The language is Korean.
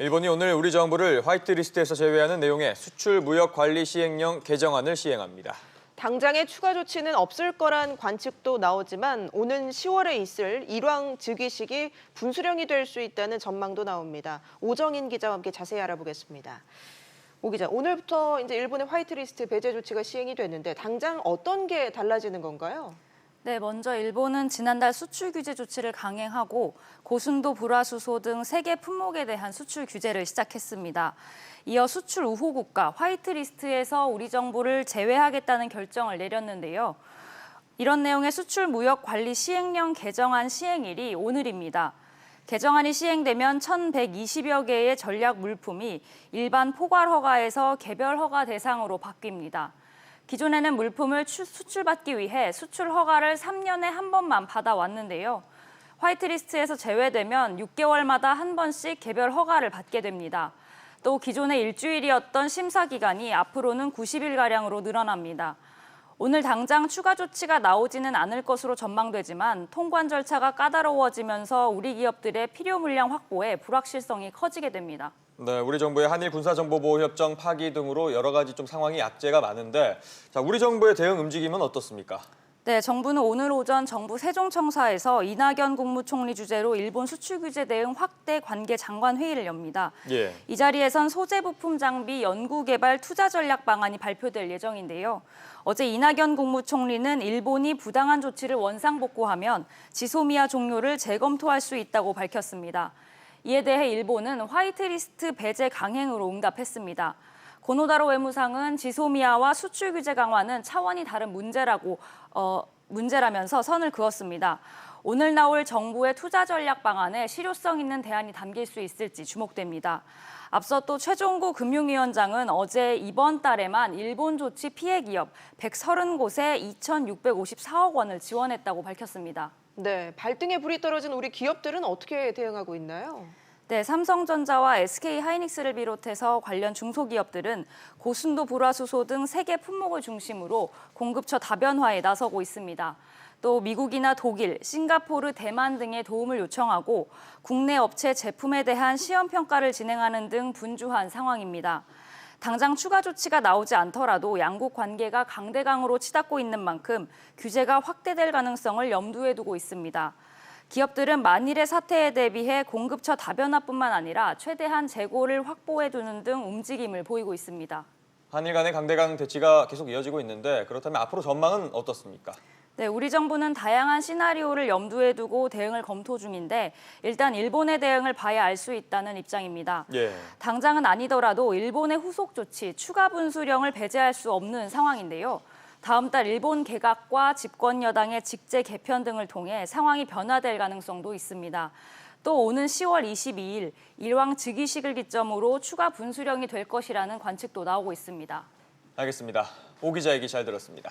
일본이 오늘 우리 정부를 화이트리스트에서 제외하는 내용의 수출무역관리 시행령 개정안을 시행합니다. 당장의 추가 조치는 없을 거란 관측도 나오지만 오는 10월에 있을 일왕 즉위식이 분수령이 될 수 있다는 전망도 나옵니다. 오정인 기자와 함께 자세히 알아보겠습니다. 오 기자, 오늘부터 이제 일본의 화이트리스트 배제 조치가 시행이 됐는데 당장 어떤 게 달라지는 건가요? 네, 먼저 일본은 지난달 수출 규제 조치를 강행하고 고순도 불화수소 등 세계 품목에 대한 수출 규제를 시작했습니다. 이어 수출 우호 국가 화이트리스트에서 우리 정부를 제외하겠다는 결정을 내렸는데요. 이런 내용의 수출 무역 관리 시행령 개정안 시행일이 오늘입니다. 개정안이 시행되면 1,120여 개의 전략 물품이 일반 포괄 허가에서 개별 허가 대상으로 바뀝니다. 기존에는 물품을 수출받기 위해 수출 허가를 3년에 한 번만 받아왔는데요. 화이트리스트에서 제외되면 6개월마다 한 번씩 개별 허가를 받게 됩니다. 또 기존의 일주일이었던 심사 기간이 앞으로는 90일가량으로 늘어납니다. 오늘 당장 추가 조치가 나오지는 않을 것으로 전망되지만 통관 절차가 까다로워지면서 우리 기업들의 필요 물량 확보에 불확실성이 커지게 됩니다. 네, 우리 정부의 한일 군사정보보호협정 파기 등으로 여러 가지 좀 상황이 악재가 많은데, 우리 정부의 대응 움직임은 어떻습니까? 네, 정부는 오늘 오전 정부 세종청사에서 이낙연 국무총리 주재로 일본 수출 규제 대응 확대 관계 장관 회의를 엽니다. 예. 이 자리에선 소재 부품 장비 연구개발 투자 전략 방안이 발표될 예정인데요. 어제 이낙연 국무총리는 일본이 부당한 조치를 원상복구하면 지소미아 종료를 재검토할 수 있다고 밝혔습니다. 이에 대해 일본은 화이트리스트 배제 강행으로 응답했습니다. 고노다로 외무상은 지소미아와 수출 규제 강화는 차원이 다른 문제라면서 선을 그었습니다. 오늘 나올 정부의 투자 전략 방안에 실효성 있는 대안이 담길 수 있을지 주목됩니다. 앞서 또 최종구 금융위원장은 어제 이번 달에만 일본 조치 피해 기업 130곳에 2,654억 원을 지원했다고 밝혔습니다. 네, 발등에 불이 떨어진 우리 기업들은 어떻게 대응하고 있나요? 네, 삼성전자와 SK하이닉스를 비롯해서 관련 중소기업들은 고순도 불화수소 등 세계 품목을 중심으로 공급처 다변화에 나서고 있습니다. 또 미국이나 독일, 싱가포르, 대만 등의 도움을 요청하고 국내 업체 제품에 대한 시험 평가를 진행하는 등 분주한 상황입니다. 당장 추가 조치가 나오지 않더라도 양국 관계가 강대강으로 치닫고 있는 만큼 규제가 확대될 가능성을 염두에 두고 있습니다. 기업들은 만일의 사태에 대비해 공급처 다변화뿐만 아니라 최대한 재고를 확보해두는 등 움직임을 보이고 있습니다. 한일 간의 강대강 대치가 계속 이어지고 있는데, 그렇다면 앞으로 전망은 어떻습니까? 네, 우리 정부는 다양한 시나리오를 염두에 두고 대응을 검토 중인데 일단 일본의 대응을 봐야 알 수 있다는 입장입니다. 예. 당장은 아니더라도 일본의 후속 조치, 추가 분수령을 배제할 수 없는 상황인데요. 다음 달 일본 개각과 집권 여당의 직제 개편 등을 통해 상황이 변화될 가능성도 있습니다. 또 오는 10월 22일 일왕 즉위식을 기점으로 추가 분수령이 될 것이라는 관측도 나오고 있습니다. 알겠습니다. 오 기자 얘기 잘 들었습니다.